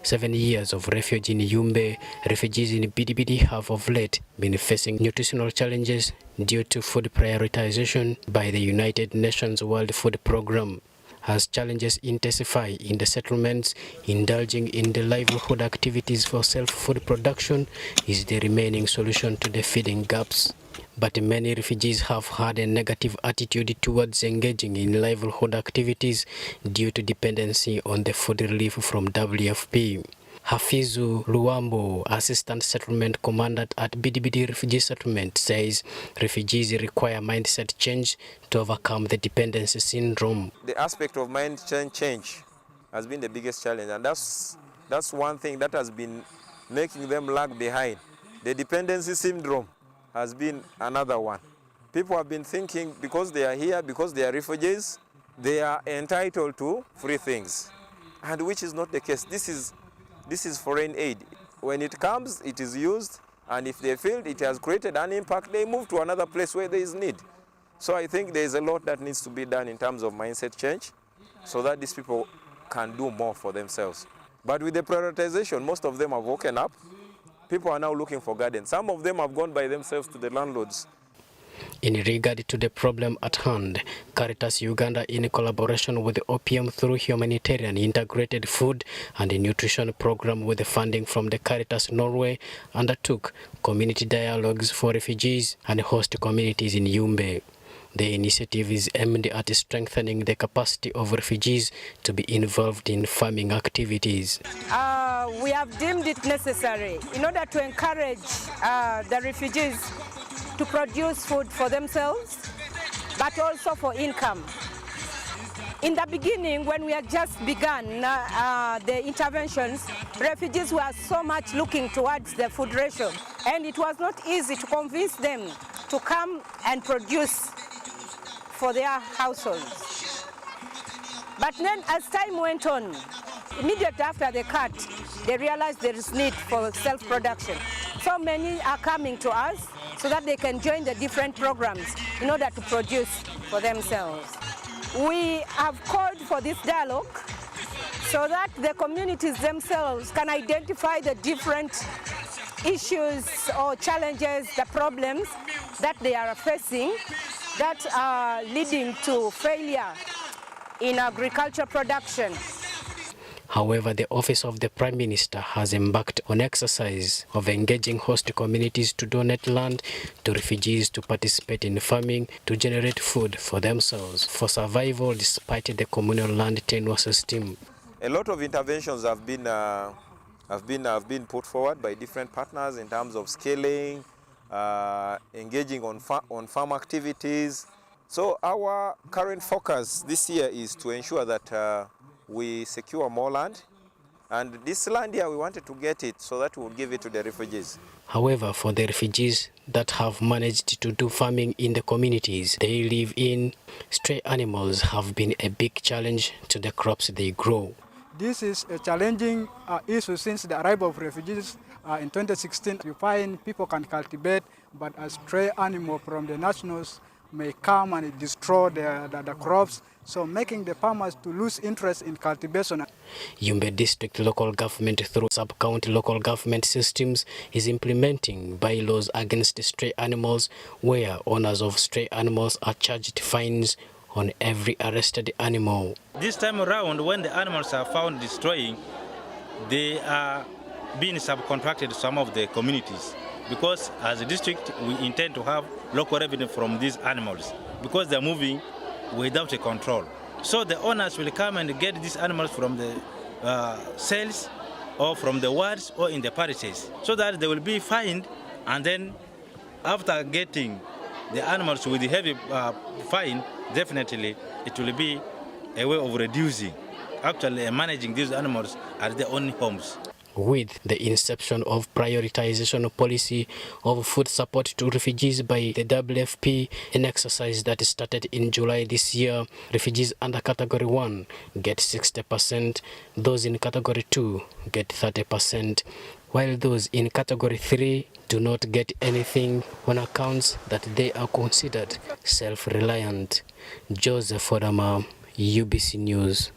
7 years of refuge in Yumbe, refugees in Bidibidi have of late been facing nutritional challenges due to food prioritization by the United Nations World Food Programme. As challenges intensify in the settlements, indulging in the livelihood activities for self-food production is the remaining solution to the feeding gaps. But many refugees have had a negative attitude towards engaging in livelihood activities due to dependency on the food relief from WFP. Hafizu Luambo, Assistant Settlement Commandant at Bidibidi Refugee Settlement, says refugees require mindset change to overcome the dependency syndrome. The aspect of mindset change has been the biggest challenge, and that's one thing that has been making them lag behind. The dependency syndrome has been another one. People have been thinking because they are here, because they are refugees, they are entitled to free things, and which is not the case. This is foreign aid. When it comes, it is used, and if they feel it has created an impact, they move to another place where there is need. So I think there is a lot that needs to be done in terms of mindset change so that these people can do more for themselves. But with the prioritization, most of them have woken up. People are now looking for guidance. Some of them have gone by themselves to the landlords. In regard to the problem at hand, Caritas Uganda, in collaboration with the OPM through Humanitarian Integrated Food and Nutrition Program with the funding from the Caritas Norway, undertook community dialogues for refugees and host communities in Yumbe. The initiative is aimed at strengthening the capacity of refugees to be involved in farming activities. We have deemed it necessary in order to encourage the refugees to produce food for themselves, but also for income. In the beginning, when we had just begun the interventions, refugees were so much looking towards the food ration, and it was not easy to convince them to come and produce for their households. But then as time went on, immediately after the cut, they realized there is need for self-production. So many are coming to us so that they can join the different programs in order to produce for themselves. We have called for this dialogue so that the communities themselves can identify the different issues or challenges, the problems that they are facing that are leading to failure in agriculture production. However, the Office of the Prime Minister has embarked on exercise of engaging host communities to donate land to refugees to participate in farming to generate food for themselves for survival despite the communal land tenure system. A lot of interventions have been put forward by different partners in terms of scaling, engaging on farm activities. So our current focus this year is to ensure that we secure more land, and this land here we wanted to get it so that we would give it to the refugees. However, for the refugees that have managed to do farming in the communities they live in, stray animals have been a big challenge to the crops they grow. This is a challenging issue since the arrival of refugees in 2016. You find people can cultivate, but a stray animal from the nationals may come and destroy the crops, so making the farmers to lose interest in cultivation. Yumbe District Local Government through sub-county local government systems is implementing bylaws against stray animals where owners of stray animals are charged fines on every arrested animal. This time around, when the animals are found destroying, they are being subcontracted to some of the communities, because as a district we intend to have local revenue from these animals because they're moving without a control. So the owners will come and get these animals from the sales or from the wards or in the parishes, so that they will be fined, and then after getting the animals with the heavy fine, definitely it will be a way of reducing, actually managing these animals at their own homes. With the inception of prioritization policy of food support to refugees by the WFP, an exercise that started in July this year, refugees under Category 1 get 60%, those in Category 2 get 30%, while those in Category 3 do not get anything on accounts that they are considered self-reliant. Joseph Odama, UBC News.